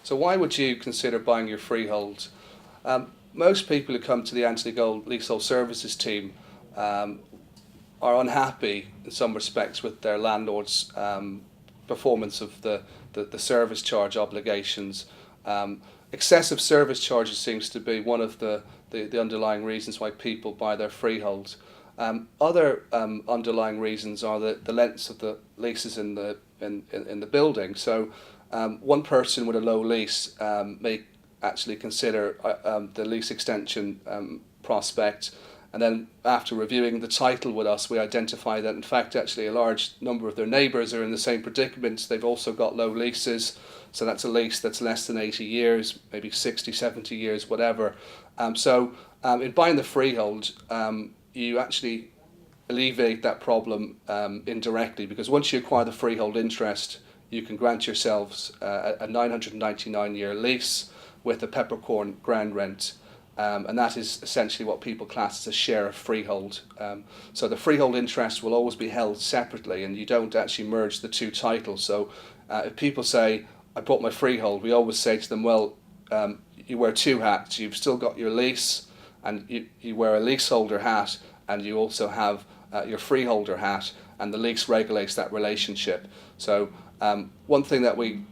So why would you consider buying your freehold? Most people who come to the Anthony Gold Leasehold Services team are unhappy in some respects with their landlord's performance of the service charge obligations. Excessive service charges seems to be one of the underlying reasons why people buy their freehold. Other underlying reasons are the lengths of the leases in the building. So one person with a low lease may actually consider the lease extension prospect, and then after reviewing the title with us, we identify that in fact actually a large number of their neighbours are in the same predicament. They've also got low leases, so that's a lease that's less than 80 years, maybe 60, 70 years, whatever. In buying the freehold, you actually alleviate that problem indirectly, because once you acquire the freehold interest, you can grant yourselves a 999-year lease with a peppercorn ground rent. And that is essentially what people class as a share of freehold. So the freehold interest will always be held separately, and you don't actually merge the two titles. So if people say, I bought my freehold, we always say to them, well, you wear two hats. You've still got your lease, and you wear a leaseholder hat, and you also have your freeholder hat, and the lease regulates that relationship. So one thing that we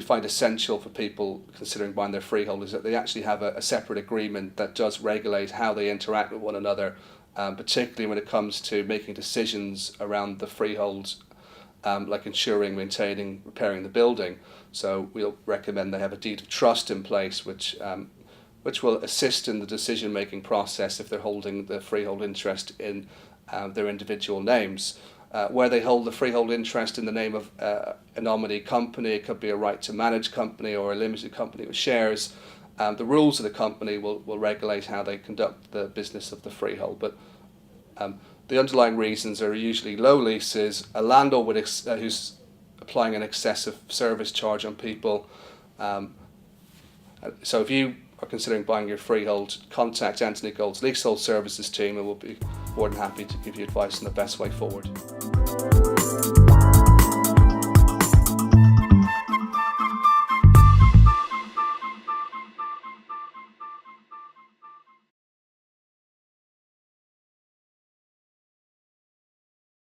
find essential for people considering buying their freehold is that they actually have a separate agreement that does regulate how they interact with one another, particularly when it comes to making decisions around the freehold, like insuring, maintaining, repairing the building. So we'll recommend they have a deed of trust in place, which will assist in the decision-making process if they're holding the freehold interest in their individual names. Where they hold the freehold interest in the name of a nominee company, it could be a right to manage company or a limited company with shares. The rules of the company will regulate how they conduct the business of the freehold. But the underlying reasons are usually low leases, a landlord who's applying an excessive service charge on people. So if you are considering buying your freehold, contact Anthony Gold's Leasehold Services team, and we'll be more than happy to give you advice on the best way forward.